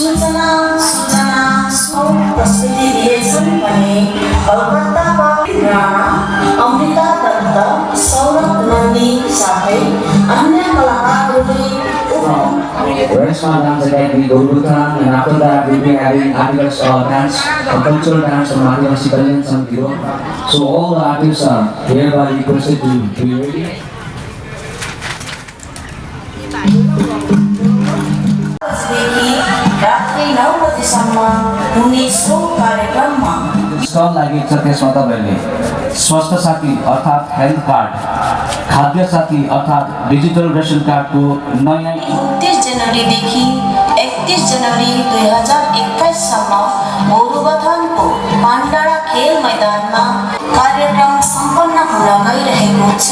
सूचना प्रस्तुति दिएछन् भने कलकत्ताका राणा अमृता दत्त, सौरभ नन्दी साथै अन्य कलाकारहरूले Restaurant Dance Academy, Golgotha, and after that we'll be having articles dance, cultural dance from Adivasi Kalyan Samiti. So all the artists are hereby requested to be ready. रात्रि 9 बजेसम्म हुने सो कार्यक्रममा स्टल लागेको छ। त्यसमा तपाईहरुले स्वास्थ्य साथी अर्थात् हेल्थ कार्ड, खाद्य साथी अर्थात् डिजिटल रेसन कार्डको नयाँ 29 जनवरीदेखि 31 जनवरी 2021 सम्म गोरुबथानको पाण्डारा खेल मैदानमा कार्यक्रम सम्पन्न हुन गइरहेको छ,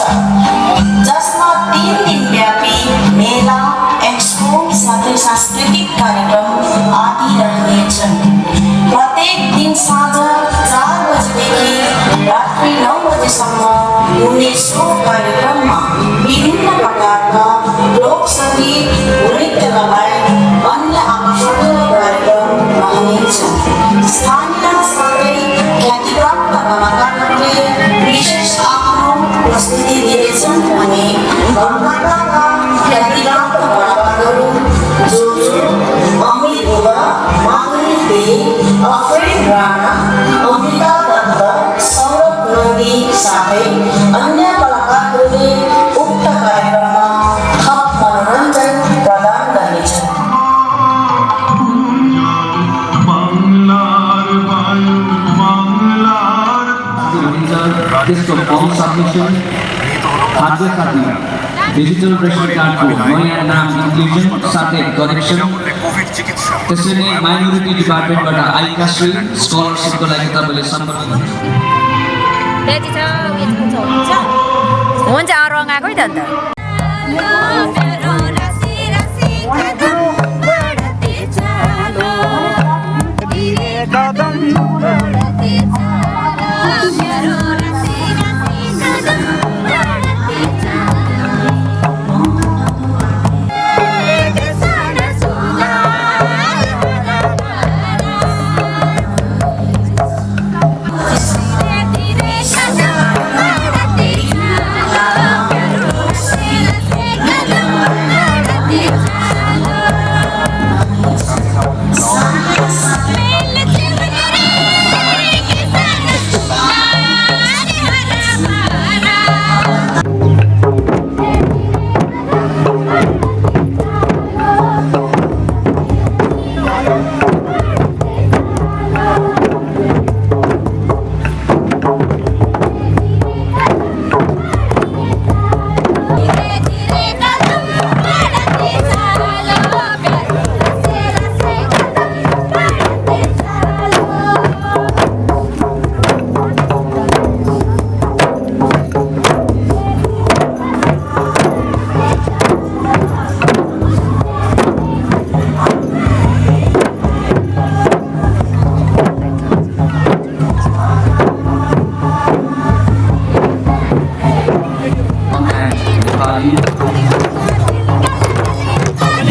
जसमा 3 दिनव्यापी मेला, एक्सपो साथै सांस्कृतिक कार्यक्रम आदि रहनेछन्। प्रत्येक दिन साँझ 4 बजेदेखि रात्रि 9 बजेसम्म हुने सो कार्यक्रममा विभिन्न प्रकारका लोक सङ्गीत, नृत्य लगायत अन्य आकर्षणीय कार्यक्रम रहनेछन्। स्थानीय साथै ख्यातिप्राप्त कलाकारहरूले विशेष आफ्नो प्रस्तुति दिएछन् भने कलकत्ताका ख्यातिप्राप्त कलाकारहरू अमित बुबा, माधुरी दे, अफरेन राणा, अमृता दत्त, सौरभ नन्दी साथै अन्य कलाकारहरूले उक्त कार्यक्रममा थप मनोरञ्जन प्रदान गर्नेछन्। त्यसको फर्म सबमिसन, खाद्य साथी, डिजिटल रेसन कार्डको नयाँ नाम इन्क्लुजन साथै करेक्सन, त्यसरी नै माइनोरिटी डिपार्टमेन्टबाट आइकाश्री स्कलरसिपको लागि तपाईँले सम्पर्क हुन्छ रङाकै त अन्त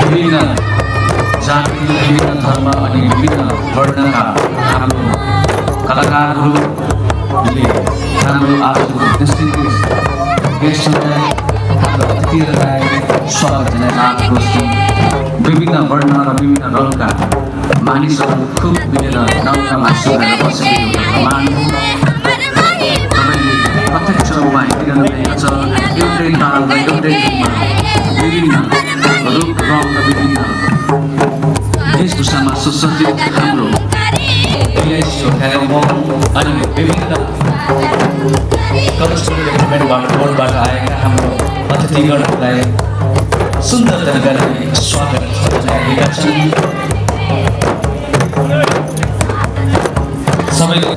विभिन्न जाति, विभिन्न धर्म अनि विभिन्न वर्णका हाम्रो कलाकारहरूले हाम्रो आजको डिस्टिङ्ग्विस्ड गेस्टहरूलाई हाम्रो अतिथिहरूलाई स्वागत जनाइरहेको छु। विभिन्न वर्ण र विभिन्न रङका मानिसहरू खुब मिलेर नौका मासुहरू बसेको तपाईँले प्रत्यक्ष रूपमा हेरिरहनु भएको छ। एउटै ताल र एउटै रूपमा विभिन्न रूप रङ र विभिन्न वेशभूषामा सुसज्जित हाम्रो अनि विभिन्न कल्चरल डेभलपमेन्ट बोर्डबाट आएका हाम्रो अतिथिगणहरूलाई सुन्दर तरिकाले स्वागत जनाइरहेका छन्। सबैले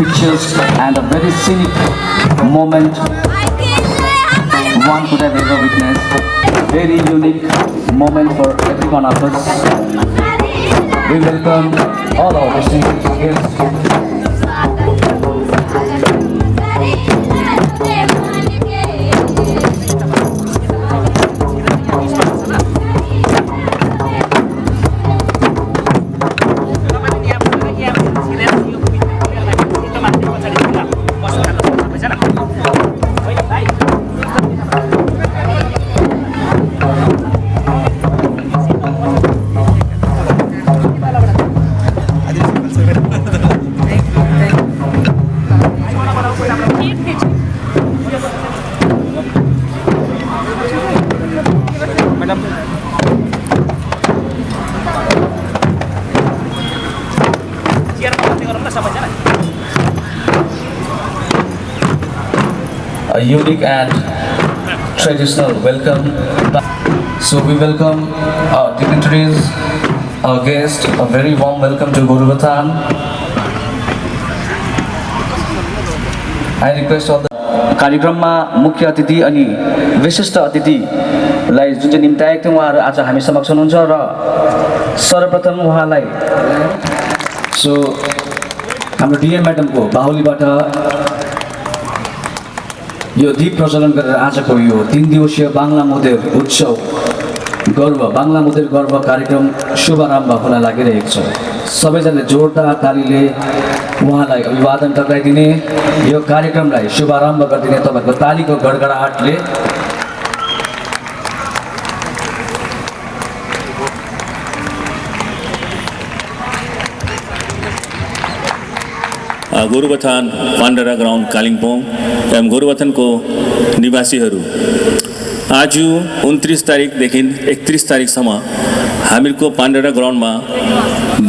pictures and a very scenic moment one could have ever witnessed. Very unique moment for every one of us. We welcome all our distinguished guests. a unique and traditional welcome. So we welcome our dignitaries, our guests, a very warm welcome to Gorubathan. I request all the कार्यक्रममा मुख्य अतिथि अनि विशिष्ट अतिथिलाई जुन चाहिँ निम्ताएका थियौँ उहाँहरू आज हामी समक्ष हुनुहुन्छ र सर्वप्रथम उहाँलाई सो हाम्रो डिएम म्याडमको बाहुलीबाट यो दीप प्रज्वलन गरेर आजको यो 3 दिवसीय बाङ्ला मोदेर उत्सव बाङ्ला मोदेर गर्व कार्यक्रम शुभारम्भ हुन लागिरहेको छ। सबैजनाले जोरदार तालीले उहाँलाई अभिवादन टक्राइदिने यो कार्यक्रमलाई शुभारम्भ गरिदिने तपाईँको तालीको गडगडाहटले गोरुबथान पाण्डरा ग्राउन्ड कालिम्पोङ एवं गोरुबथानको निवासीहरू आज 29 तारिकदेखि 31 तारिकसम्म हामीहरूको पाण्डरा ग्राउन्डमा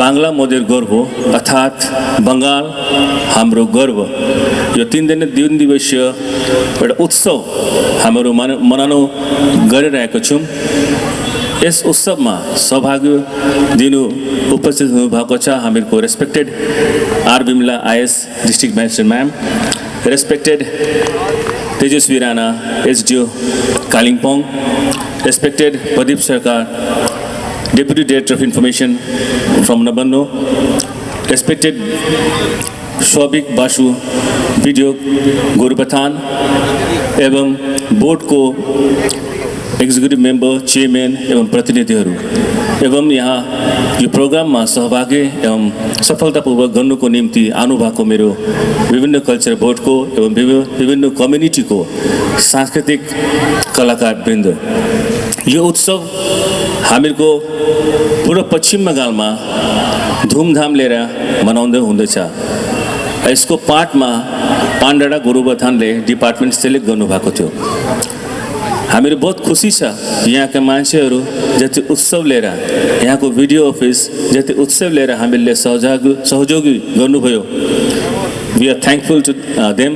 बाङ्ला मोदेर गर्व अर्थात् बङ्गाल हाम्रो गर्व यो 3 दिवसीय एउटा उत्सव हाम्रो मनाउन गरिरहेको छौँ। यस उत्सवमा सहभागी दिनु उपस्थित हुनुभएको छ हामीहरूको respected R Bimla IAS district magistrate ma'am, respected Tejaswi Rana SDO Kalimpong, respected Pradip Sarkar deputy director of information from Nabanna, respected Swabik Basu BDO Gorubathan एवं बोर्डको एक्जिक्युटिभ मेम्बर चेयरम्यान एवं प्रतिनिधिहरू एवं यहाँ यो प्रोग्राममा सहभागी एवं सफलतापूर्वक गर्नुको निम्ति आउनुभएको मेरो विभिन्न कल्चर बोर्डको एवं विभिन्न कम्युनिटीको सांस्कृतिक कलाकार वृन्द, यो उत्सव हामीहरूको पूर्व पश्चिम बङ्गालमा धुमधाम लिएर मनाउँदै हुँदैछ। यसको पार्टमा पाण्डरा गोरुबथानले डिपार्टमेन्ट सेलेक्ट गर्नुभएको थियो। हामीहरू बहुत खुसी छ यहाँका मान्छेहरू जति उत्सव लिएर यहाँको भिडियो अफिस जति उत्सव लिएर हामीले सहयोगी गर्नुभयो। We are thankful to them.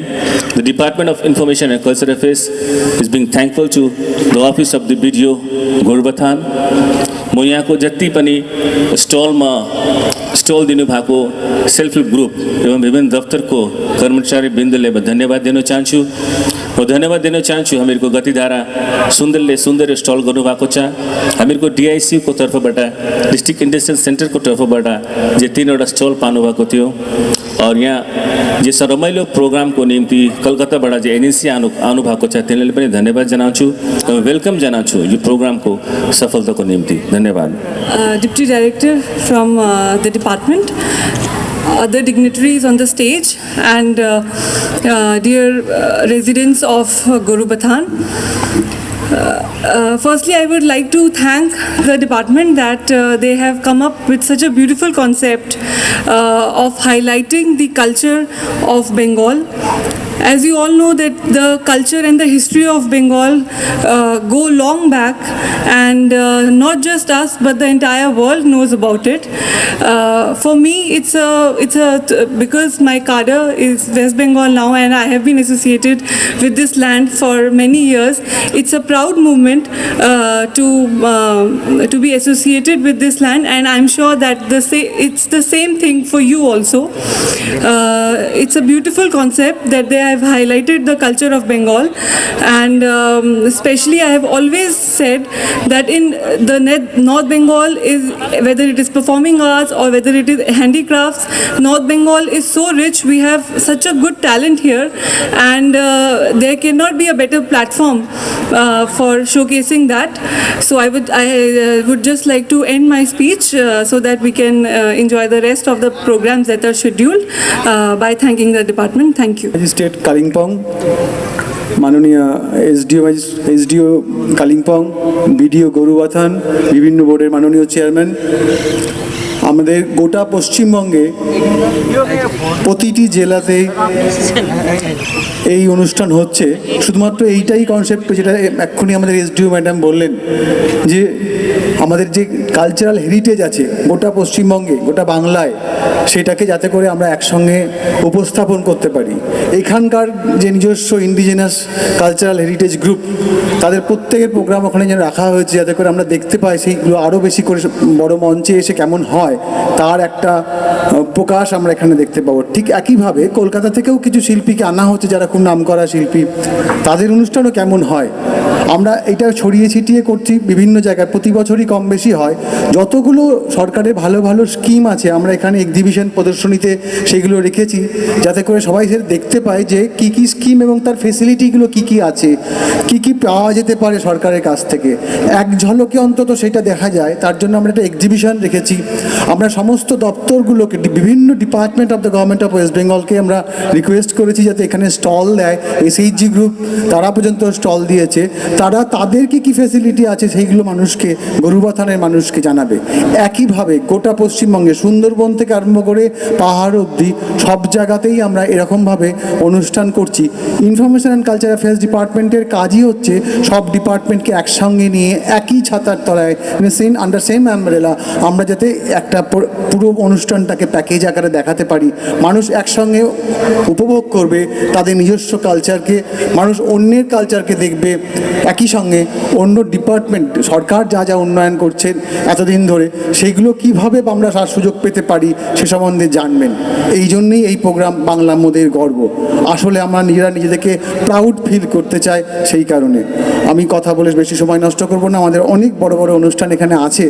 The Department of Information and Cultural Affairs is being thankful to the Office of the Video Gorubathan. म यहाँको जति पनि स्टल दिनुभएको सेल्फ हेल्प ग्रुप एवं विभिन्न दफ्तरको कर्मचारी वृन्दले धन्यवाद दिन चाहन्छु। म धन्यवाद दिन चाहन्छु हामीहरूको गतिधारा सुन्दर स्टल गर्नुभएको छ। हामीहरूको डिआइसीको तर्फबाट डिस्ट्रिक्ट इन्टेलिजेन्स सेन्टरको तर्फबाट जे 3वटा स्टल पाउनुभएको थियो और यहाँ जे रमाइलो प्रोग्रामको निम्ति कलकत्ताबाट जे एनएसी आउनुभएको छ तिनीहरूले पनि धन्यवाद जनाउँछु र वेलकम जनाउँछु यो प्रोग्रामको सफलताको निम्ति। धन्यवाद। Deputy Director from the department, other dignitaries on the stage, and dear residents of Gorubathan. Firstly, I would like to thank the department that they have come up with such a beautiful concept of highlighting the culture of Bengal. As you all know that the culture and the history of Bengal go long back, and not just us but the entire world knows about it. For me, it's because my cadre is West Bengal now and I have been associated with this land for many years. It's a proud movement to be associated with this land, and I'm sure that it's the same thing for you also. It's a beautiful concept that they have highlighted the culture of Bengal, and especially I have always said that in the North Bengal is, whether it is performing arts or whether it is handicrafts, North Bengal is so rich. We have such a good talent here, and there cannot be a better platform for showcasing that. So I would just like to end my speech so that we can enjoy the rest of the programs that are scheduled by thanking the department. Thank you. State Kalimpong, মাননীয় SDO Kalimpong, BDO Gorubathan, বিভিন্ন বোর্ডের মাননীয় chairman, আমাদের গোটা পশ্চিমবঙ্গে প্রতিটি জেলাতে এই অনুষ্ঠান হচ্ছে শুধুমাত্র এইটাই কনসেপ্ট, যেটা এক্ষুনি আমাদের এসডিও ম্যাডাম বললেন, যে আমাদের যে কালচারাল হেরিটেজ আছে গোটা পশ্চিমবঙ্গে, গোটা বাংলায়, সেটাকে যাতে করে আমরা একসঙ্গে উপস্থাপন করতে পারি। এখানকার যে নিজস্ব ইন্ডিজিনাস কালচারাল হেরিটেজ গ্রুপ, তাদের প্রত্যেকের প্রোগ্রাম ওখানে যেন রাখা হয়েছে, যাতে করে আমরা দেখতে পাই সেইগুলো আরও বেশি করে বড় মঞ্চে এসে কেমন হয় তার একটা প্রকাশ আমরা এখানে দেখতে পাবো। ঠিক একইভাবে কলকাতা থেকেও কিছু শিল্পীকে আনা হচ্ছে যারা খুব নামকরা শিল্পী, তাদের অনুষ্ঠানও কেমন হয় আমরা এটা ছড়িয়ে ছিটিয়ে করছি বিভিন্ন জায়গায়, প্রতি বছরই কম বেশি হয়। যতগুলো সরকারের ভালো ভালো স্কিম আছে আমরা এখানে এক্সিবিশন প্রদর্শনীতে সেগুলো রেখেছি, যাতে করে সবাই সেটা দেখতে পায় যে কী কী স্কিম এবং তার ফেসিলিটিগুলো কী কী আছে, কী কী পাওয়া যেতে পারে সরকারের কাছ থেকে, এক ঝলকে অন্তত সেটা দেখা যায়। তার জন্য আমরা একটা এক্সিবিশন রেখেছি। আমরা সমস্ত দপ্তরগুলোকে, বিভিন্ন department of the government of West বেঙ্গলকে আমরা রিকোয়েস্ট করেছি যাতে এখানে স্টল দেয়। এসএইচজি গ্রুপ তারা পর্যন্ত স্টল দিয়েছে, তারা তাদের কী কী ফেসিলিটি আছে সেইগুলো মানুষকে, গরুবাথানের মানুষকে জানাবে। একইভাবে গোটা পশ্চিমবঙ্গে সুন্দরবন থেকে আরম্ভ করে পাহাড় অবধি সব জায়গাতেই আমরা এরকমভাবে অনুষ্ঠান করছি। ইনফরমেশন অ্যান্ড কালচার অ্যাফেয়ার্স ডিপার্টমেন্টের কাজই হচ্ছে সব ডিপার্টমেন্টকে একসঙ্গে নিয়ে একই ছাতার তলায়, আন্ডার সেম অ্যাম্ব্রেলা, আমরা যাতে একটা পুরো অনুষ্ঠানটাকে প্যাকেজ আকারে দেখাতে পারি। মানুষ একসঙ্গে উপভোগ করবে তাদের নিজস্ব কালচারকে, মানুষ অন্যের কালচারকে দেখবে। একই সঙ্গে অন্য ডিপার্টমেন্ট, সরকার যা যা উন্নয়ন করছে এতদিন ধরে, সেইগুলো কীভাবে আমরা তার সুযোগ পেতে পারি সে সম্বন্ধে জানবেন। এই জন্যেই এই প্রোগ্রাম বাংলা মোদের গর্ব। আসলে আমরা নিজেদেরকে প্রাউড ফিল করতে চাই, সেই কারণে। আমি কথা বলে বেশি সময় নষ্ট করব না, আমাদের অনেক বড় বড় অনুষ্ঠান এখানে আছে,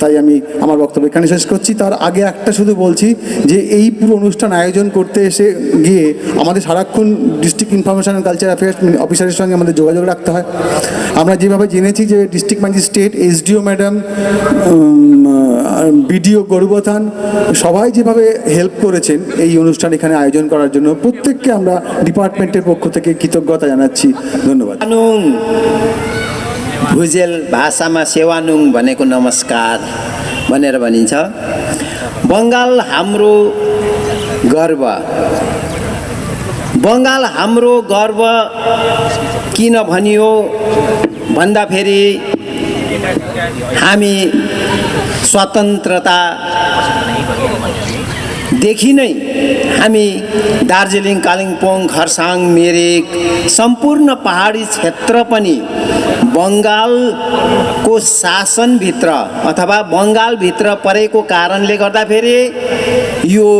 তাই আমি আমার বক্তব্য এখানে শেষ করছি। তার আগে একটা শুধু বলছি যে এই পুরো অনুষ্ঠান আয়োজন করতে এসে গিয়ে আমাদের সারাক্ষণ district information and culture affairs অফিসারের সঙ্গে আমাদের যোগাযোগ রাখতে হয়। আমরা যেভাবে জেনেছি যে district magistrate, SDO madam, BDO Gorubathan সবাই যেভাবে হেল্প করেছেন এই অনুষ্ঠান এখানে আয়োজন করার জন্য, প্রত্যেককে আমরা ডিপার্টমেন্টের পক্ষ থেকে কৃতজ্ঞতা জানাচ্ছি। ধন্যবাদ। सेवानुङ भुजेल भाषामा सेवानुङ भनेको नमस्कार भनेर भनिन्छ। बङ्गाल हाम्रो गर्व। बङ्गाल हाम्रो गर्व किन भनियो भन्दाखेरि हामी स्वतन्त्रतादेखि नै हामी दार्जिलिङ, कालिम्पोङ, खरसाङ, मिरिक सम्पूर्ण पहाडी क्षेत्र पनि बङ्गालको शासनभित्र अथवा बङ्गालभित्र परेको कारणले गर्दाखेरि यो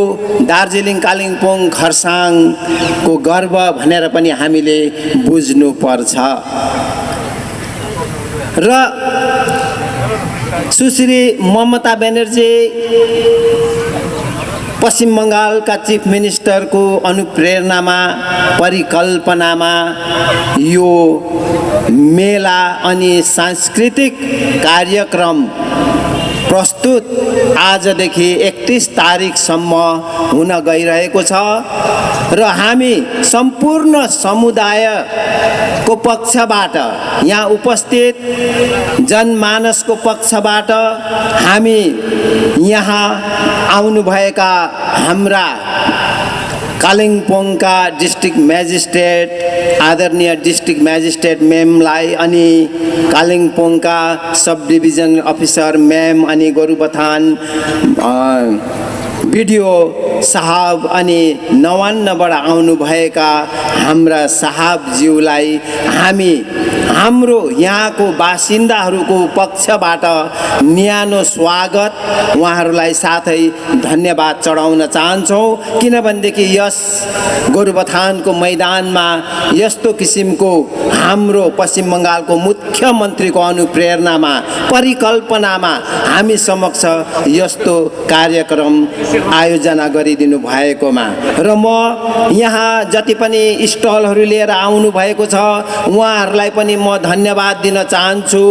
दार्जिलिङ, कालिम्पोङ, खरसाङको गर्व भनेर पनि हामीले बुझ्नुपर्छ। र सुश्री ममता ब्यानर्जी पश्चिम बङ्गालका चिफ मिनिस्टरको अनुप्रेरणामा, परिकल्पनामा यो मेला अनि सांस्कृतिक कार्यक्रम प्रस्तुत आजदेखि 31 तारिकसम्म हुन गइरहेको छ र हामी सम्पूर्ण समुदायको पक्षबाट, यहाँ उपस्थित जनमानसको पक्षबाट हामी यहाँ आउनुभएका हाम्रा कालिम्पोङका डिस्ट्रिक्ट म्याजिस्ट्रेट, आदरणीय डिस्ट्रिक्ट म्याजिस्ट्रेट म्यामलाई, अनि कालिम्पोङका सब डिभिजन अफिसर म्याम, अनि गोरुबथान बिडिओ साहब, अनि नवान्नबाट आउनुभएका हाम्रा साहबज्यूलाई हामी हाम्रो यहाँको बासिन्दाहरूको पक्षबाट न्यानो स्वागत, उहाँहरूलाई साथै धन्यवाद चढाउन चाहन्छौँ। किनभनेदेखि यस गोरुबथानको मैदानमा यस्तो किसिमको हाम्रो पश्चिम बङ्गालको मुख्यमन्त्रीको अनुप्रेरणामा, परिकल्पनामा हामी समक्ष यस्तो कार्यक्रम आयोजना गरिदिनु भएकोमा र म यहाँ जति पनि स्टलहरू लिएर आउनु भएको छ उहाँहरूलाई पनि म धन्यवाद दिन चाहन्छु।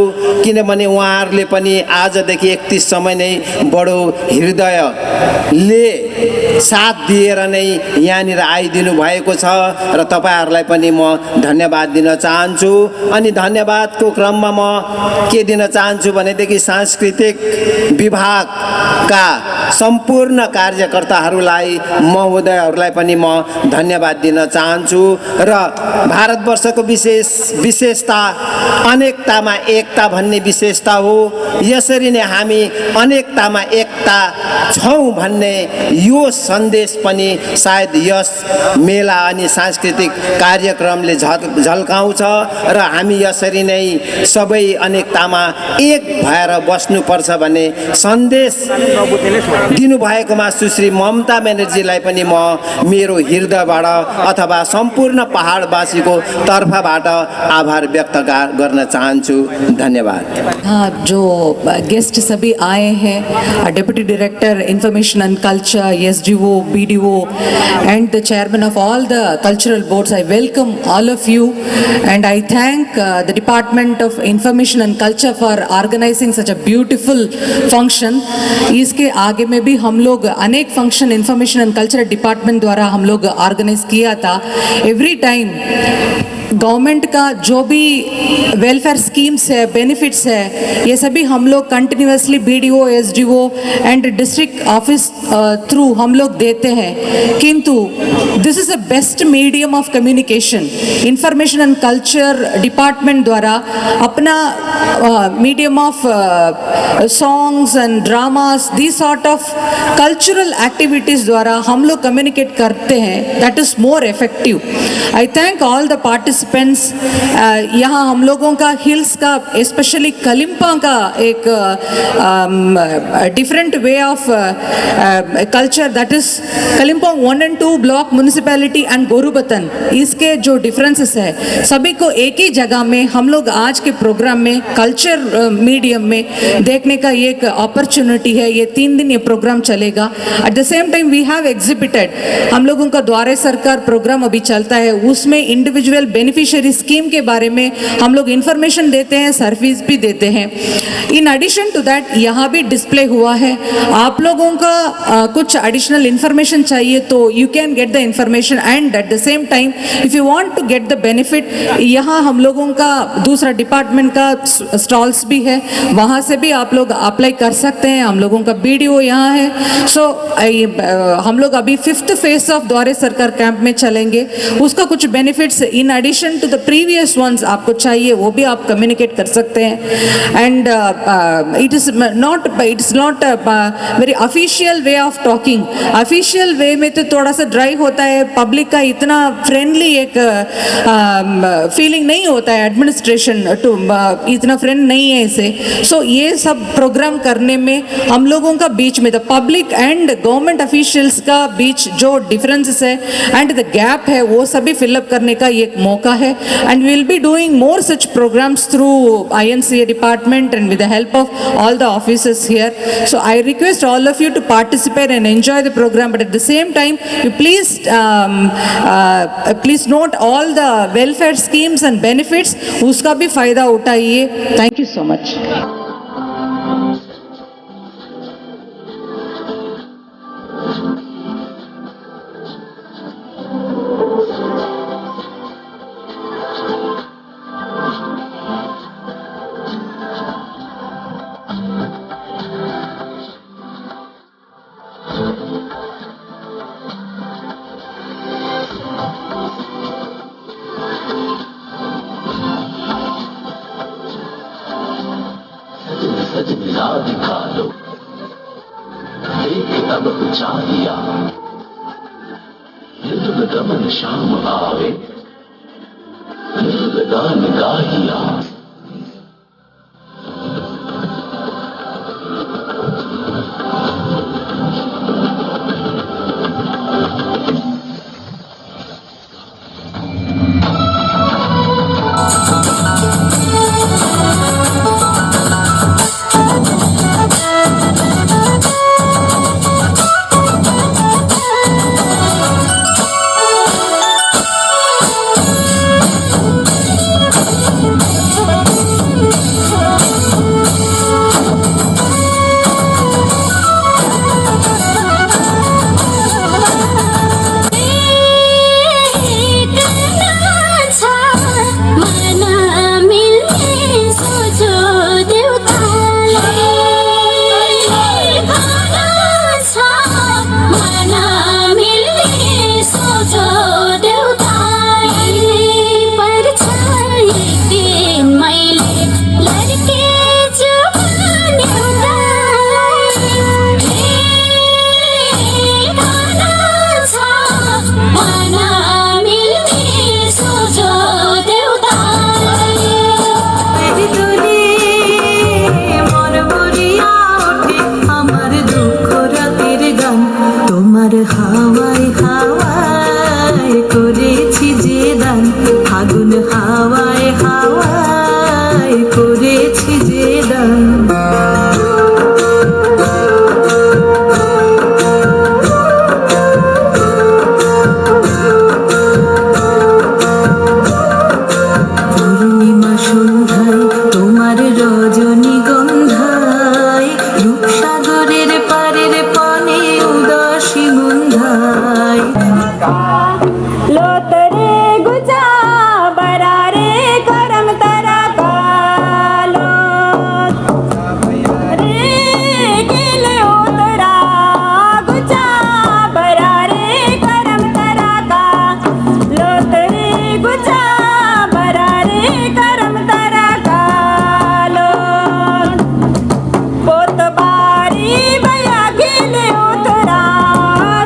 किनभने उहाँहरूले पनि आजदेखि 31 सम्म नै बडो हृदयले साथ दिएर नै यहाँनिर आइदिनु भएको छ र तपाईँहरूलाई पनि म धन्यवाद दिन चाहन्छु। अनि धन्यवादको क्रममा म के दिन चाहन्छु भनेदेखि सांस्कृतिक विभागका सम्पूर्ण कार्यकर्ताहरूलाई महोदयहरूलाई पनि म धन्यवाद दिन चाहन्छु। र भारतवर्षको विशेषता अनेकतामा एकता भन्ने विशेषता हो। यसरी नै हामी अनेकतामा एकता छौँ भन्ने यो सन्देश पनि सायद यस मेला अनि सांस्कृतिक कार्यक्रमले झल्काउँछ र हामी यसरी नै सबै अनेकतामा एक भएर बस्नुपर्छ भन्ने सन्देश दिनुभएकोमा सुश्री ममता ब्यानर्जीलाई पनि म मेरो हृदयबाट अथवा सम्पूर्ण पहाडवासीको तर्फबाट आभार व्यक्त गर्न चाहन्छु। धन्यवाद। हाँ, जो गेस्ट सभी आए हैं, deputy director information and culture, SDO, BDO and the chairman of all the cultural boards, I welcome all of you and I thank the Department of Information and Culture for organizing such a beautiful function. इसके आगे में भी हम लोग अनेक function information and culture department द्वारा हम लोग ऑर्गेनाइज किया था। एवरी टाइम गवर्नमेंट का जो भी वेलफेयर स्कीम्स है, बेनिफिट्स है, ये सभी हम लोग continuously BDO, SDO and district office through हम लोग देते हैं। किंतु this is the best medium of communication. Information and culture department द्वारा अपना medium of songs and dramas, the sort of cultural activities द्वारा हम लोग कम्युनिकेट करते हैं। That is more effective. I thank all the participants. यहाँ हम लोगों का हिल्स का, स्पेशली कलिम्पोंग का एक different way of culture, that is Kalimpong 1 and 2 block municipality and Gorubathan, इसके जो डिफरेंसेस है सभी को एक ही जगह में हम लोग आज के प्रोग्राम में कल्चर मीडियम में देखने का एक अपॉर्चुनिटी है। ये 3 दिन ये प्रोग्राम चलेगा। At the same time we have exhibited, हम लोगों का द्वारे सरकार प्रोग्राम अभी चलता है, उसमें इंडिविजुअल बेनिफिशियरी स्कीम के बारे में हम लोग इंफॉर्मेशन देते हैं, सर्विस भी देते हैं। इन एडिशन टू दैट यहाँ भी डिस्प्ले हुआ है। आप लोगों का कुछ एडिशनल इंफॉर्मेशन चाहिए तो you can get the information and at the same time if you want to get the benefit, यहाँ हम लोगों का दूसरा डिपार्टमेंट का स्टॉल्स भी है, वहाँ से भी आप लोग अप्लाई कर सकते हैं। हम लोगों का बीडीओ यहाँ है। सो हम लोग अभी 5th फेज ऑफ द्वारे सरकार कैंप में चलेंगे। उसका कुछ benefits in addition to the previous ones आपको चाहिए वो भी आप कम्युनिकेट कर सकते हैं। And it is not very official way of talking. Official way में तो थोड़ा सा ड्राई होता है, पब्लिक का इतना फ्रेंडली एक फीलिंग नहीं होता है, एडमिनिस्ट्रेशन टू इतना फ्रेंड नहीं है इसे। सो ये सब प्रोग्राम करने में हम लोगों का बीच में the public and government officials का बीच जो डिफरेंसेस है एंड द गैप है वो सभी फिलअप करने का ये एक मौका है। And we will be doing more such programmes through INCA department and with the help of all the officers here. So I request all of you to participate and enjoy the program, but at the same time you please note all the welfare schemes and benefits, उसका भी फायदा उठाइए। Thank you so much. निकालो देख अब चाहिया युद्ध गमन शाम आवे गान गाहिया রূপসাগরের পারের পানে উদাসী গন্ধায় लोतरे गुजा बरारे करम तरा कालो रे गिले उतरा गुजा बरारे करम तरा का लोतरे गुजा बरारे करम तरा कालो पोतबारी बया गिले उतरा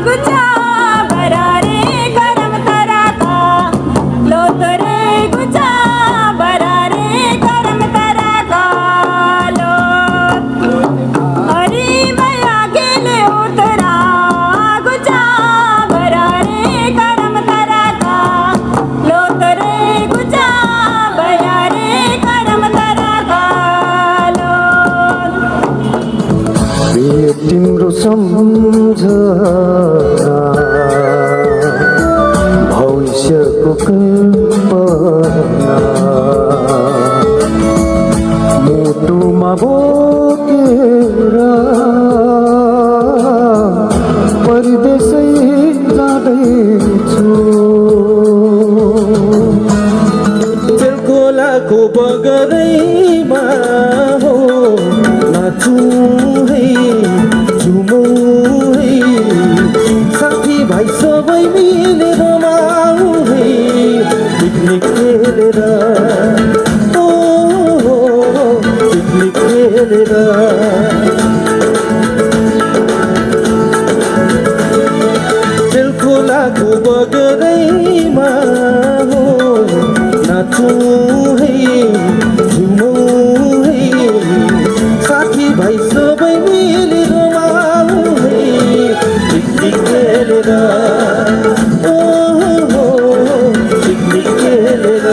गुजा बरारे करम तरा का लोतरे गुजा बरारे करम तरा का लो हरी बया गिले उतरा गुजा बरारे करम तरा का लोतरे गुजा बरारे करम तरा का लो तिम्रो सम्झना भविष्यको कल्पना मुटुमा बोकेर परदेशै जाँदैछु खोलाको बगरैमा हो नाचौँ है झुमौँ है साथी भाइ सबै मिलेर रमाउँ है पिकनिक खेलेर ओ पिकनिक खेलेर खोलाको बगरैमा हो नाचौँ है झुमौँ है साथी भाइ सबै मिलेर रमाउँ है पिकनिक खेलेर ओ पिकनिक खेलेर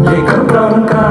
लेखन रङका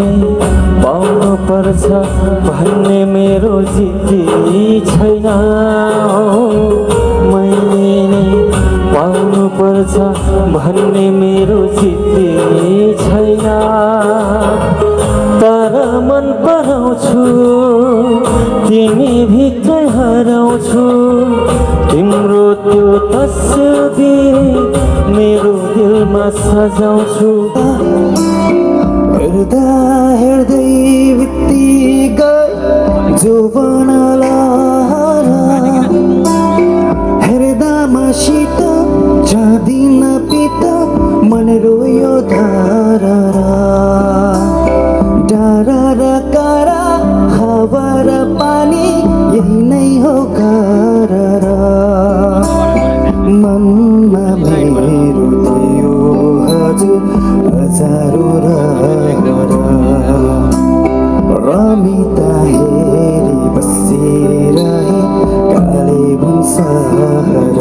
नै पाउनु पर्छ भन्ने मेरो जिद्दी छैन। मैले नै पाउनु पर्छ भन्ने मेरो जिद्दी छैन। तर मन पराउँछु तिमी भित्रै हराउँछु। तिम्रो त्यो तस्बिर मेरो दिलमा सजाउँछु। हेर्दा हेर्दै बित्तिकै जोबन लहरा, हेर्दा मसित जाँदिन पिता मन रोयो धारा। डारा र कारा हावा र पानी यही नै हो कारा। मनमा मेरो थियो हजुर हजारौँ रमिता हेरी बसिरहे कालेबुङ सहर।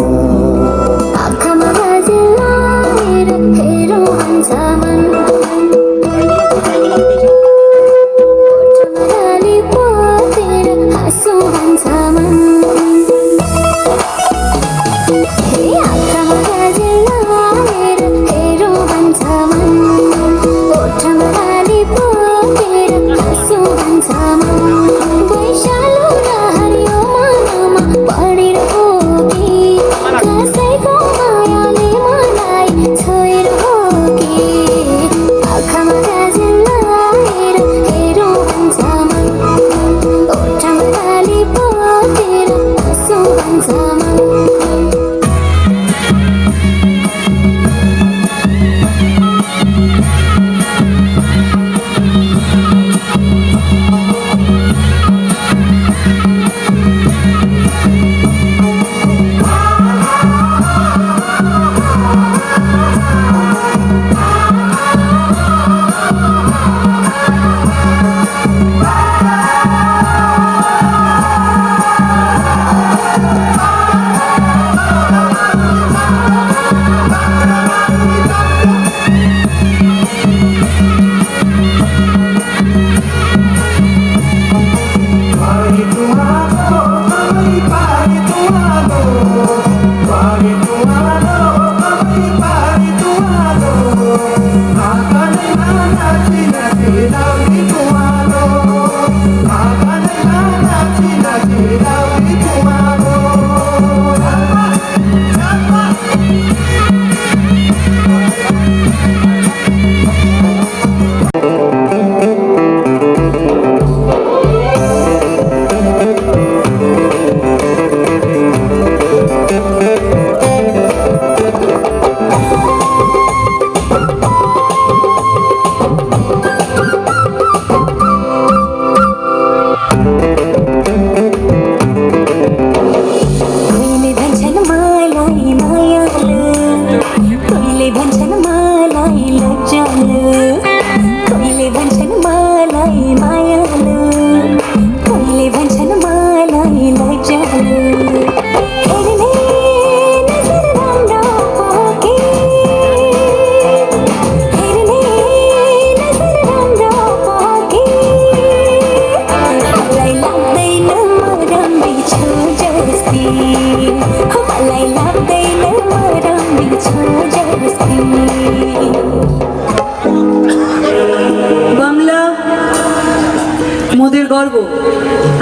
आँखामा गाजल लाएर हेरौँ भन्छ मन, ओठमा लाली पोतेर हाँसौँ भन्छ मन। आँखामा गाजल लाएर हेरौँ भन्छ मन, ओठमा लाली पोतेर हाँसौँ भन्छ मन। वैशालो र हरियो मनमा पढेर हो कि कसैको मायाले मलाई छोएर हो कि। आँखामा गाजल लाएर हेरौँ भन्छ मन, ओठमा लाली पोतेर हाँसौँ भन्छ मन।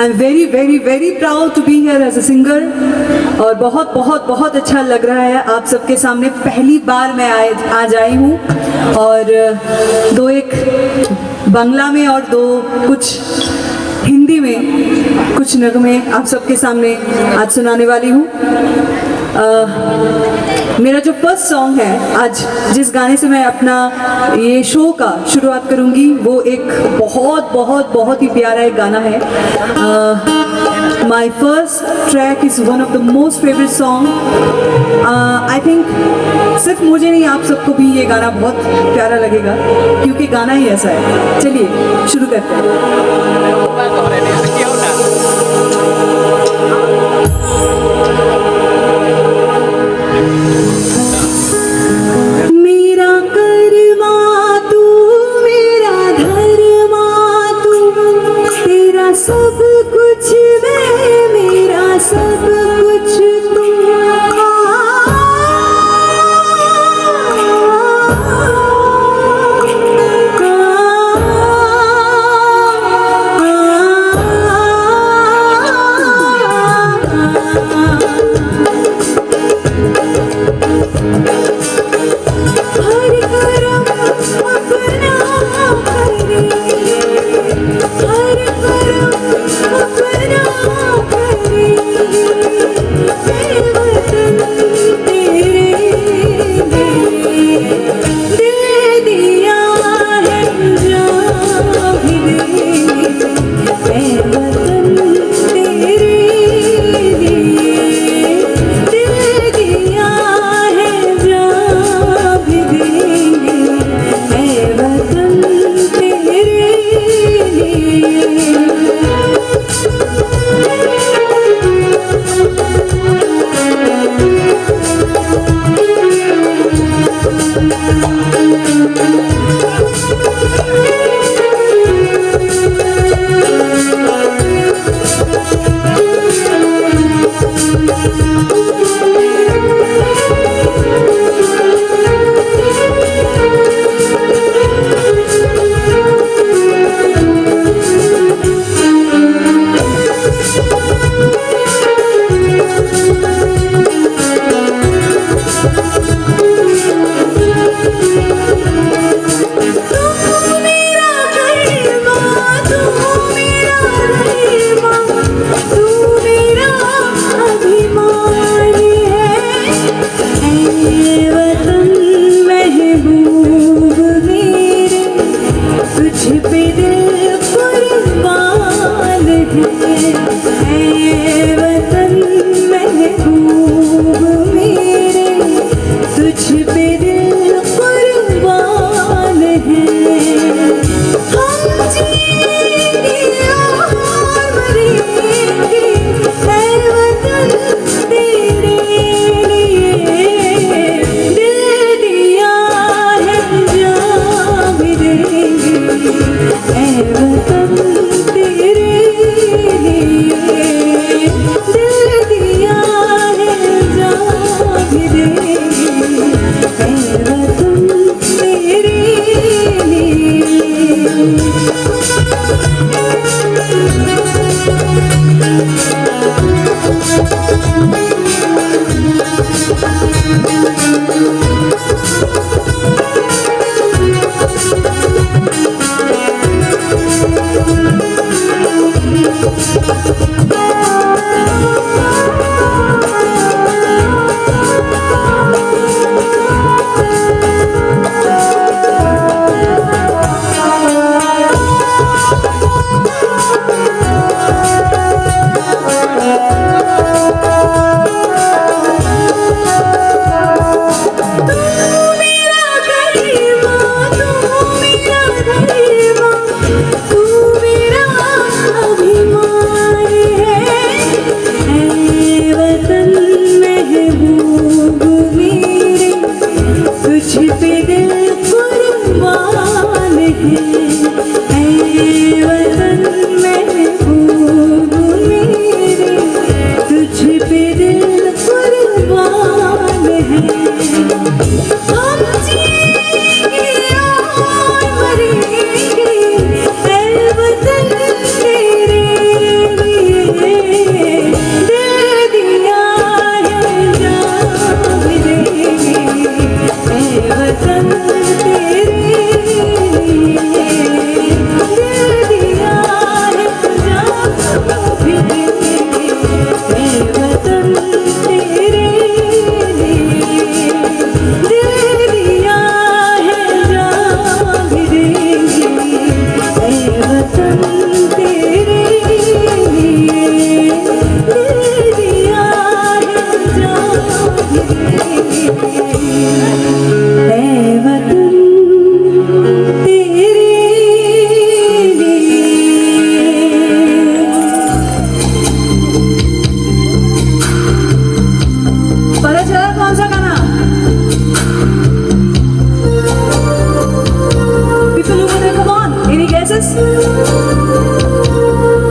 I'm very proud to be here as a singer और बहुत अच्छा लग रहा है आप सबके सामने पहली बार मैं आज आई हूँ और दो एक बांग्ला में और दो कुछ हिंदी में कुछ नगमे आप सबके सामने आज सुनाने वाली हूँ। मेरा जो फर्स्ट सॉन्ग है आज जिस गाने से मैं अपना ये शो का शुरुआत करूँगी वो एक बहुत ही प्यारा एक गाना है। My first track is one of the most favourite song. I think सिर्फ मुझे नहीं आप सबको भी ये गाना बहुत प्यारा लगेगा क्योंकि गाना ही ऐसा है। चलिए शुरू करते हैं। मेरा कर्मा तू मेरा धर्मा सब कुछ मैं, मेरा सब कुछ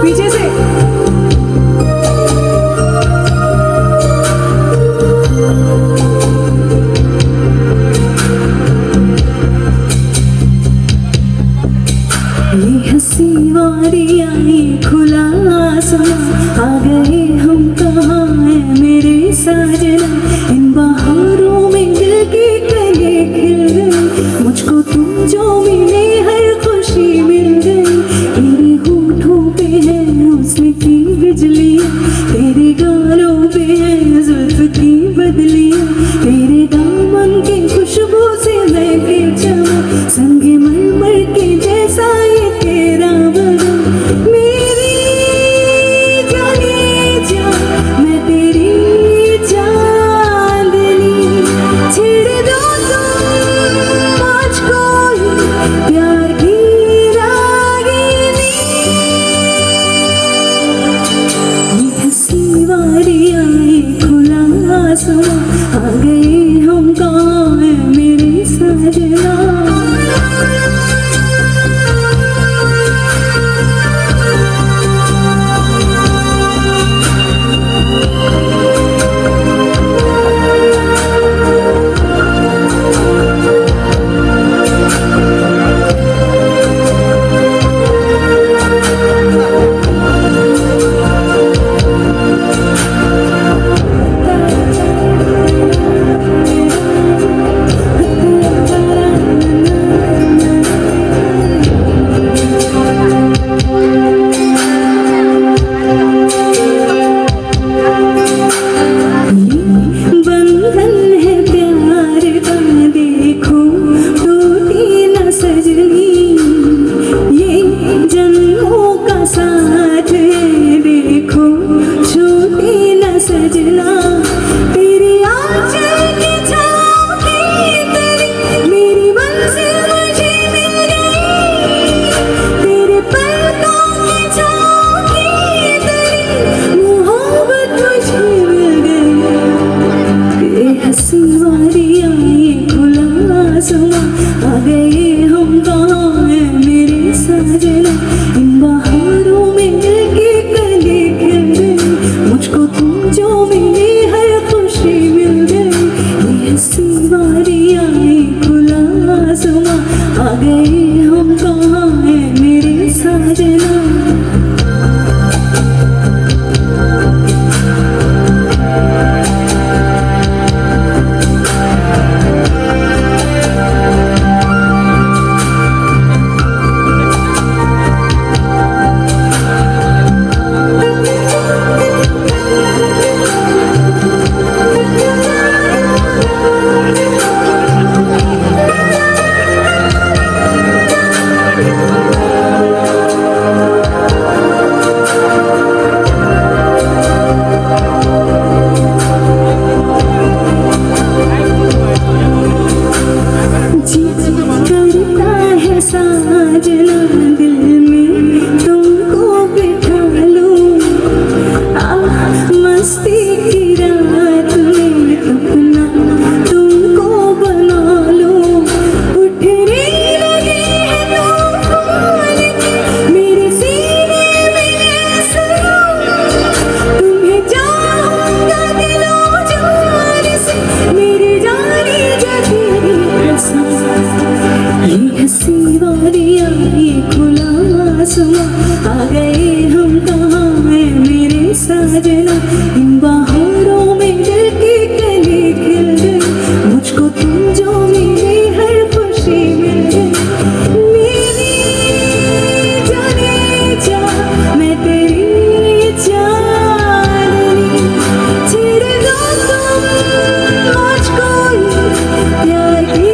पीछे से हंसी वारी आई खुला आसमां, आ गए हम कहाँ है मेरे साजना, इन बहारों में दिल के कले खिल गए, मुझको तुम जो मिले हर खुशी मिल गई, तेरे होठों पे है हुस्न की बिजलियाँ, तेरे गालों पे है जुल्फ की बदलियाँ, तेरे दामन की खुशबू से महके चमन, संगे मरमर के जैसा ये तेरा बदन, मेरी जाने जा मैं तेरी चांदनी, छेड़ दो तुम मुझको प्यार की रागिनी, ये हंसी वारी आई खुला आसमां, आ गए हम कहाँ है मेरे साजना। बंधन है प्यार का देखो टूटी न सजनी, ये जन्मों का साथ है देखो छूटी न सजना, तेरी आंचल की छाँव की तेरी मेरी मंजिल मुझे मिल गई, तेरे पलकों की छाँव की तेरी मोहब्बत मुझे मिल गई, ये हंसी वारी आई खुला आसमां, आ गए हम कहाँ है मेरे साजना, इन बहारों में दिल के कले खिल गए, मुझको तुम जो मिले हर खुशी मिल गई, ये हंसी वारी आई खुला आसमां, आ गए हम कहाँ है मेरे साजना। जी करता है साजना दिल में तुमको बिठा लूं, मस्ती की रात में अपना तुमको बना लूं, उठने लगी है तूफान मेरे सीने में सनम, तुम्हें चाहूंगा दिलो जान से मेरी जानी जा तेरी कसम, ये हंसी वारी आई खुला आसमां, आ गए हम कहाँ है मेरे साजना, इन बहारों में दिल के कले खिल गए, मुझको तुम जो मिले हर खुशी मिल गई, मेरी जाने जा मैं तेरी चांदनी, छेड़ दो तुम मुझको प्यार की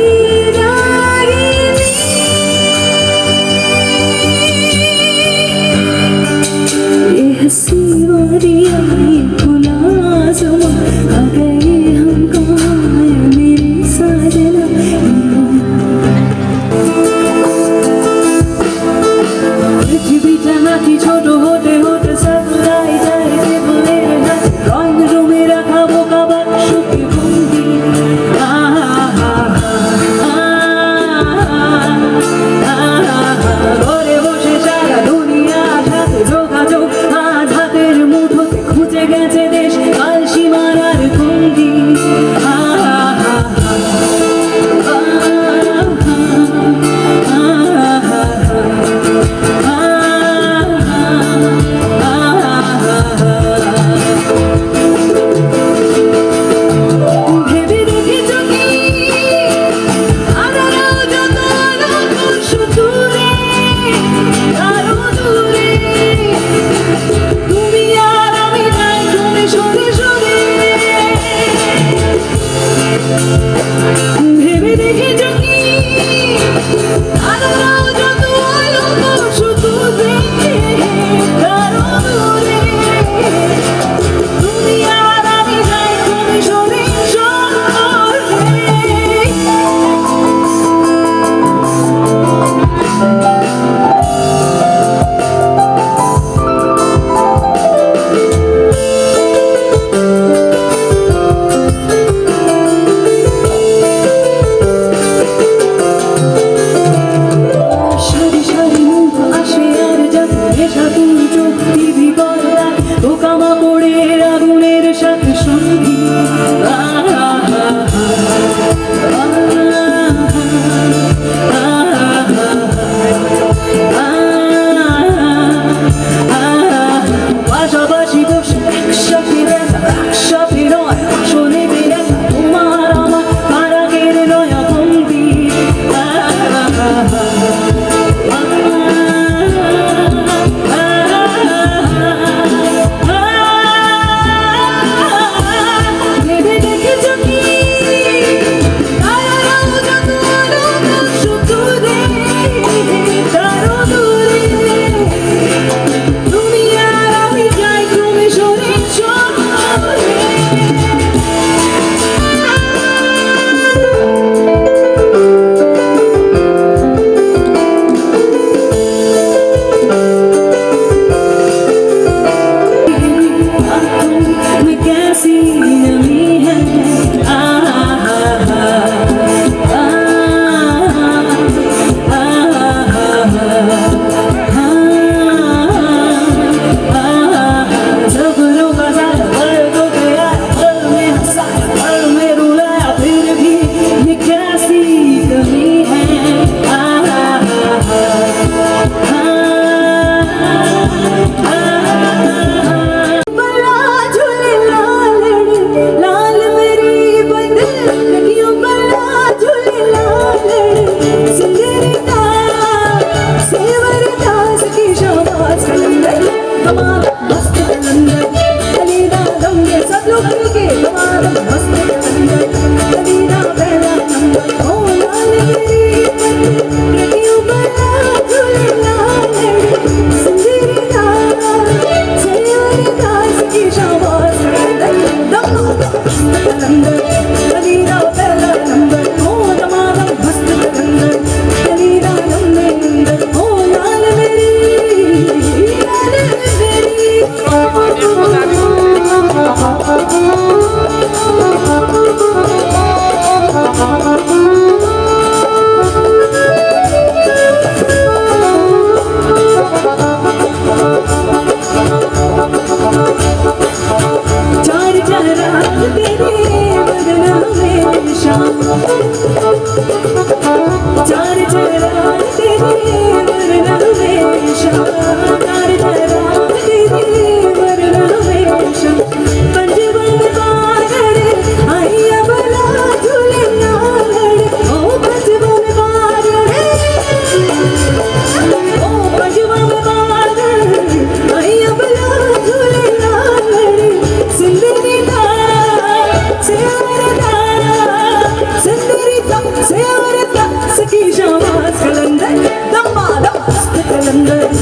रागिनी, ये हंसी वारी आई खुला आसमां, आ गए हम कहाँ है मेरे साजना। पृथ्वी जहाँ की ছোট होते होते सपनाई जाए टेबले रंग रूमे रखा वो कबाक की बंदी, ঘরে বসে সারা দুনিয়া সাথে যোগাযোগ, আজ হাতের মুঠোতে খুঁজে গেছে দেশ কাল সীমানার কুন্দি, ah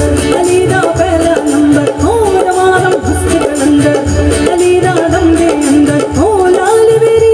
अलीदा पहला नंबर हो रमारम हंसते कलंदर अलीदा दम दे अंदर हो लाल मेरी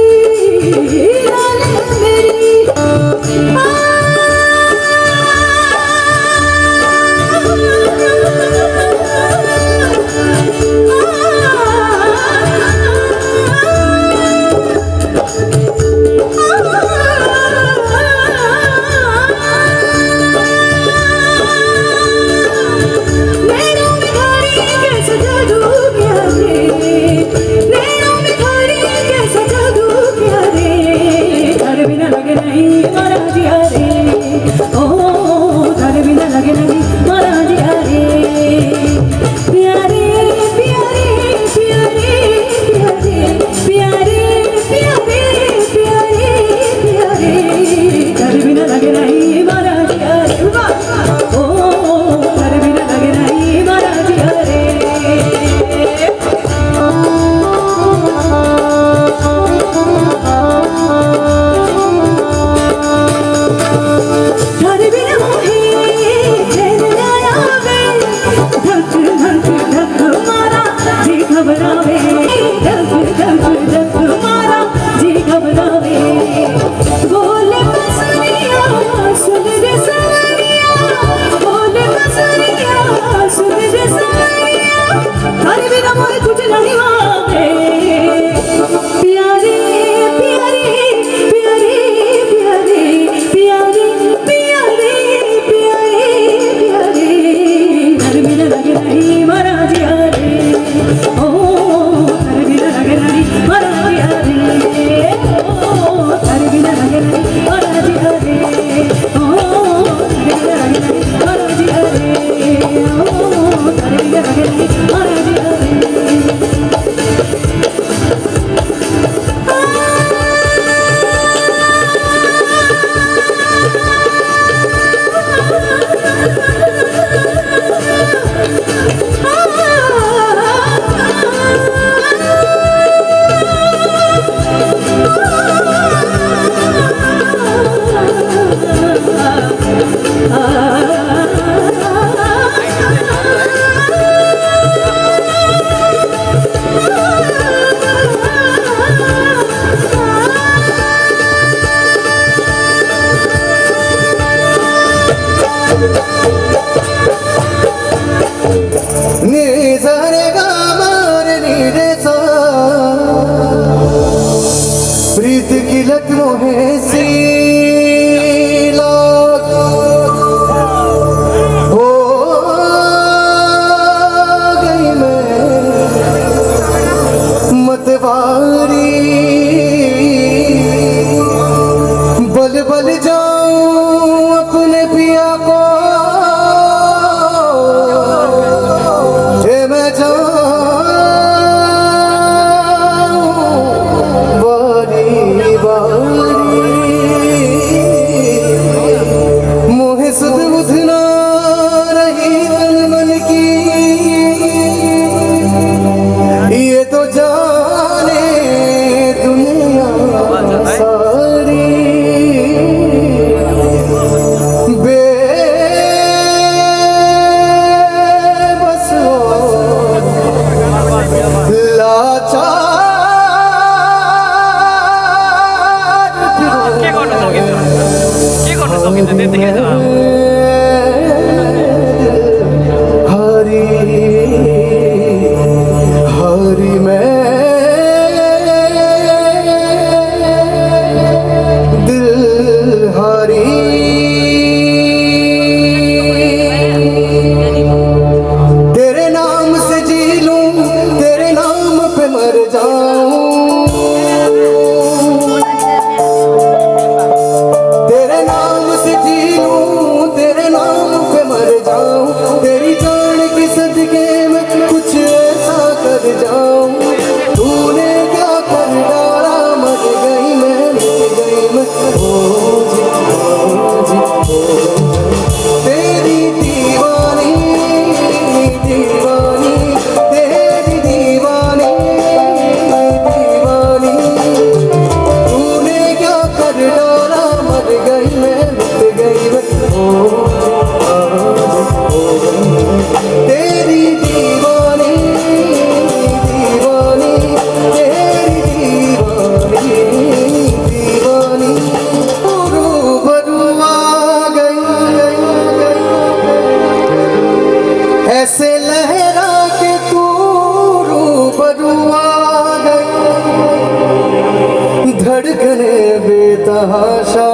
बेतहाशा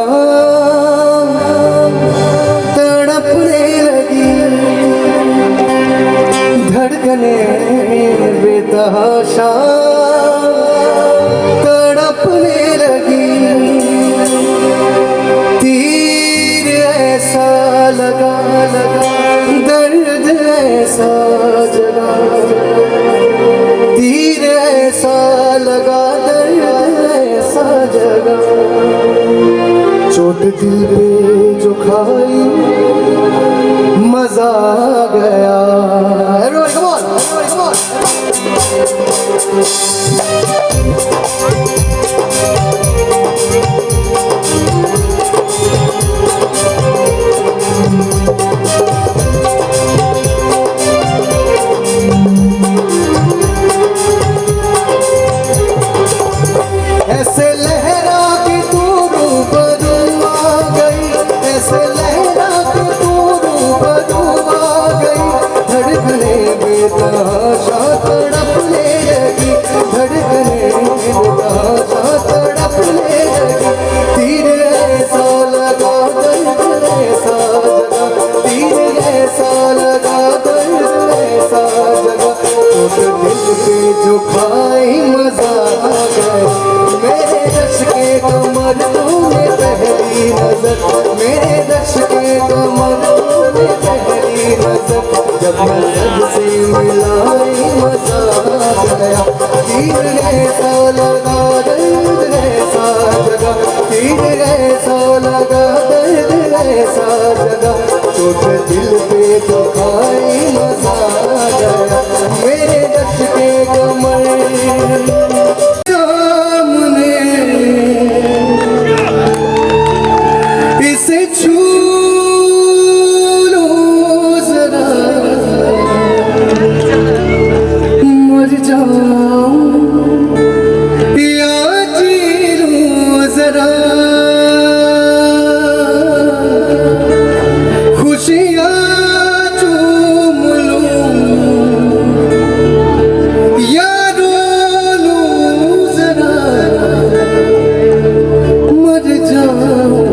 तड़पने लगी, धड़कने बेतहाशा तड़पने लगी। तीर ऐसा लगा दर्द ऐसा जगा, तीर ऐसा लगा दर्द ऐसा जगा। चोट दिल पे जो खाई मजा आ गया। Everybody, come on! Everybody, come on! ऐसे लहरा के तू रूबरू आ गई, ऐसे लहरा के तू रूबरू आ गई। धड़कने बेतहाशा तड़पने लगी, धड़कने बेतहाशा तड़पने लगी। तीर ऐसा लगा दर्द ऐसा जगा, तीर ऐसा लगा दर्द ऐसा जगा। तो दिल पे जो खाई मजा आ गया। मेरे दश के कमर तूने पहली नजर, मेरे दश के कमर तूने पहली नजर। जब नजर से मिलाई मजा आ गया। तीर ऐसा लगा दर्द ऐसा जगा, तीर ऐसा लगा दर्द ऐसा जगा। चोट दिल पे तो खाई मजा आ गया। मेरे दश के कमर इसे छू लो जरा, मर जाऊं या जी लूं जरा। खुशियाँ चूम लूं या रो लूं जरा, मर जाऊं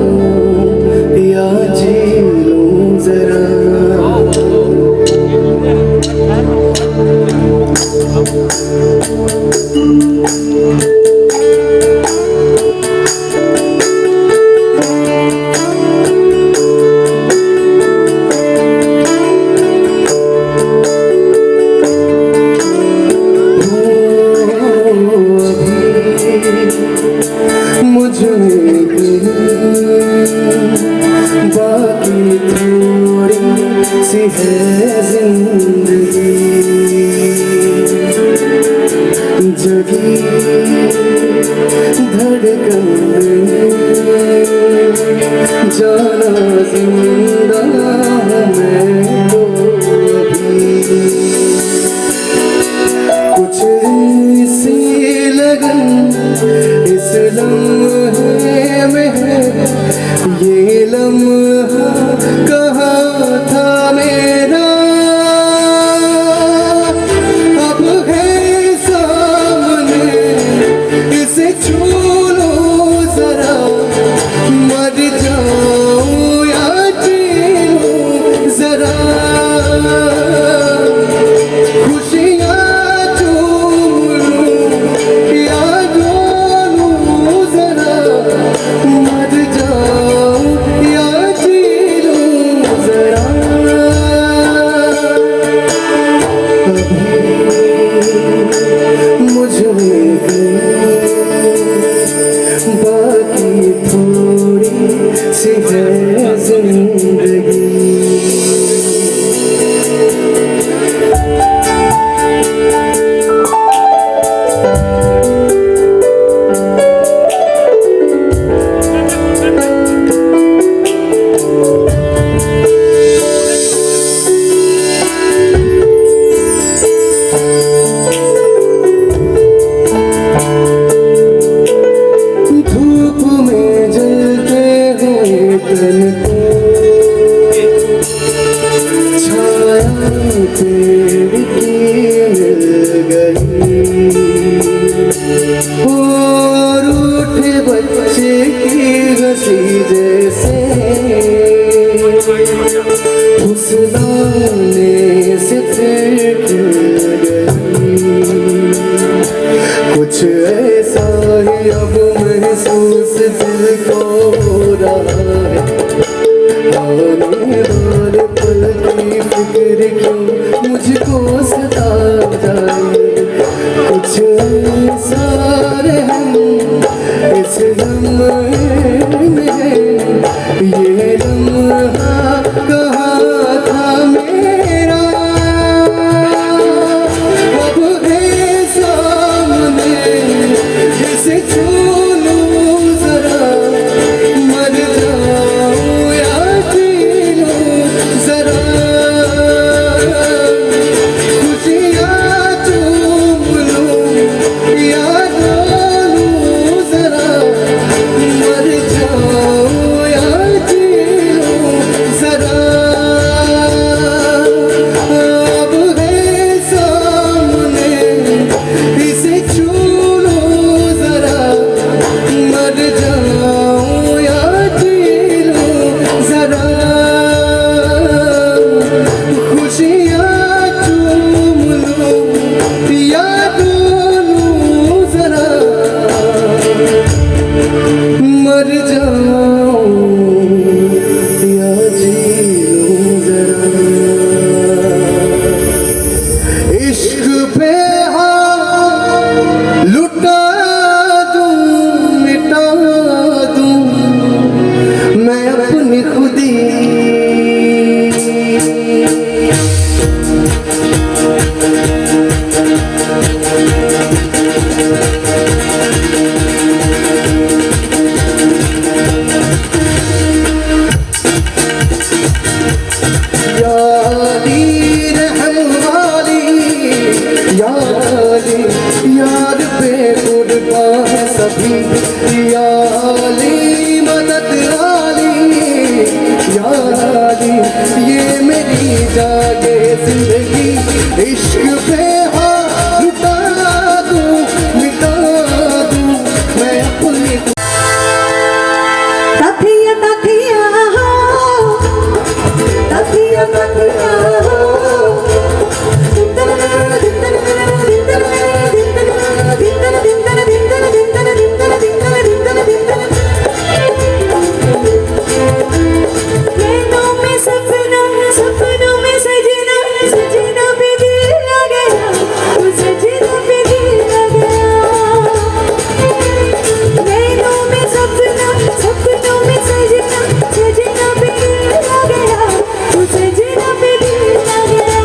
या जी लूं जरा। मुझ में बाकी थोड़ी सी है जिंदगी, जगी धड़कन जाना जिंदा मैं तो अभी। कुछ सी लगन इस लम्हे में है, ये लम्हा कहाँ था मेरा। अब है सामने इसे छू लो जरा, मर जाऊं या जी लूं जरा। खुशियाँ चूम लूं या रो लूं जरा, मर जाऊं या जी लूं जरा। अभी मुझ में बाकी थोड़ी सी है जिंदगी। धूप में जलते हुए तन को छाया पेड़ की मिल गई, और रूठे बच्चे की फिर कुछ ऐसा ही अब महसूस दिल को हो रहा है। आने वाले पल की फिक्र क्यों मुझको सता जाए। कुछ ऐसा रहम इस लम्हे में, ये लम्हा कहाँ था मेरा। अब है सामने इसे छू लूं जरा, मर जाऊं या जी लूं जरा। खुशियाँ चूम लूं या रो लूं जरा, मर जाऊं या जी लूं जरा। अब है सामने इसे छू लूं जरा, मर जाऊं या जी लूं जरा। खुशियाँ चूम लूं या रो लूं जरा, मर जाऊं या जी लूं जरा। इश्क पे हाँ लुटा दूं, मिटा दूं मैं अपनी खुदी। यारी रहम वाली, यारी यार पे कुर्बान है सभी। यारी मदद वाली, यारी ये मेरी जागे जिंदगी। इश्क पे हाँ लुटा दूं, मिटा दूं मैं अपनी। तकिया तकिया तकिया तकिया सपनों में सजना सजना पे दिल लग गया, सजना पे दिल लग गया। नैनों में सपना सपनों में सजना सजना पे दिल लग गया, सजना पे दिल लग गया।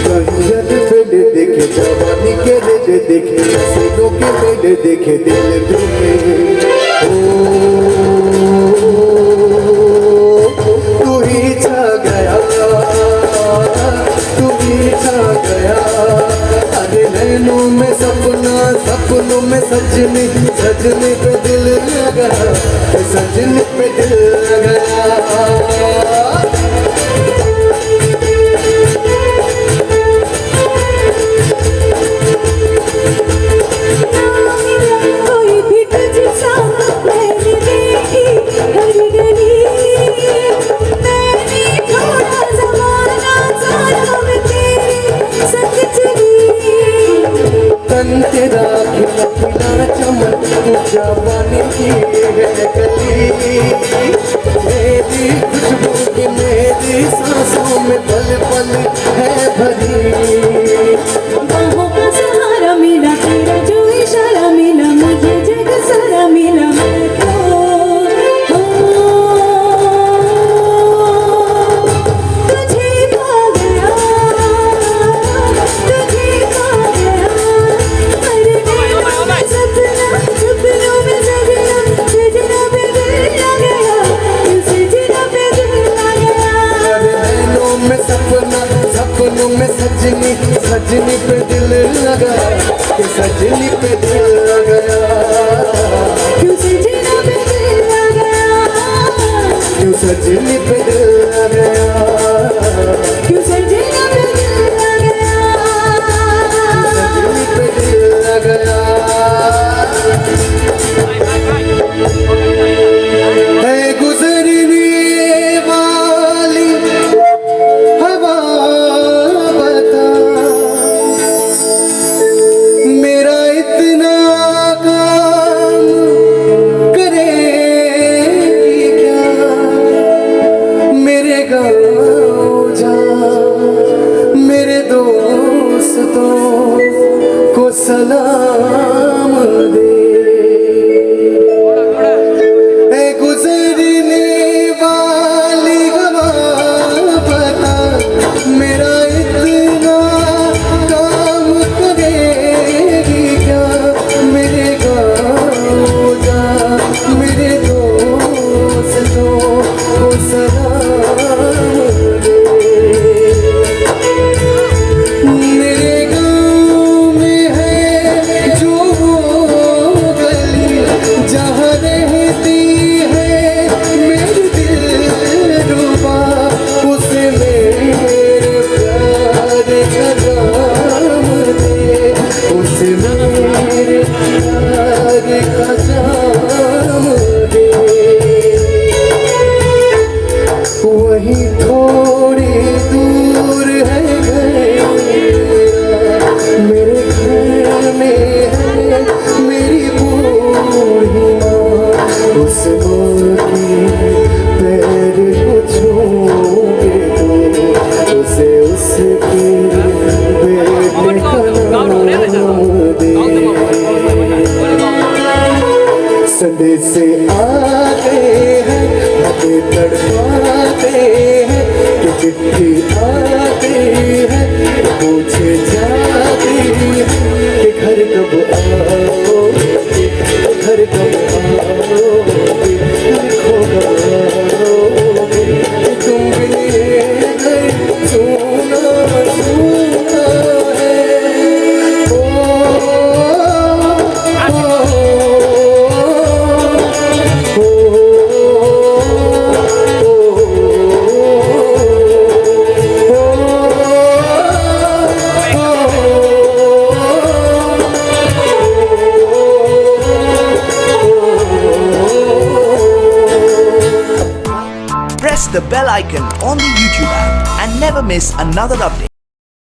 गंजन मेले देखे जवानी के रेजे देखे, हसीनों के मेले देखे दिल में। तू ही छा गया, तू ही छा गया। अरे नैनों में सपना सपनों में सजनी सजनी पे दिल लगा, सजनी पे दिल लगा। कोई भी तुझसा मैंने देखी हर गली, मैंने थोड़ा ज़माना सारा में तेरी संग चली। तन तेरा खिला खिला चमन जवानी की है कली। मेरी खुशबू की मेरी सांसों में पल पल है भरी। बाहों का सहारा मिला तेरा जो इशारा मिला, मुझे जग सारा मिला मैं तो। तुझे पा गया, तुझे पा गया। अरे नैनों में सपना सपनों में सजना सजना पे दिल लग गया, सजना पे दिल लग गया। अरे नैनों में सपना सपनों में सजनी सजनी पे दिल लगा, कि सजनी पे दिल लगा। क्यों सजना पे दिल लग गया, क्यों सजनी पे दिल लगा। क्यों सजना पे दिल लग गया। सजनी पे दिल लगा। है गुजरने वाली हवा उसे उसके बेटे का नाम दे। संदेश आते हैं हमें तड़पाते हैं कि चिट्ठी आती है पूछे जाती है कि घर कब आओगे, घर कब आओगे, घर खो कब आओगे, कि तुम बिन ये घर सुना सुना है। Press the bell icon on the YouTube app and never miss another update.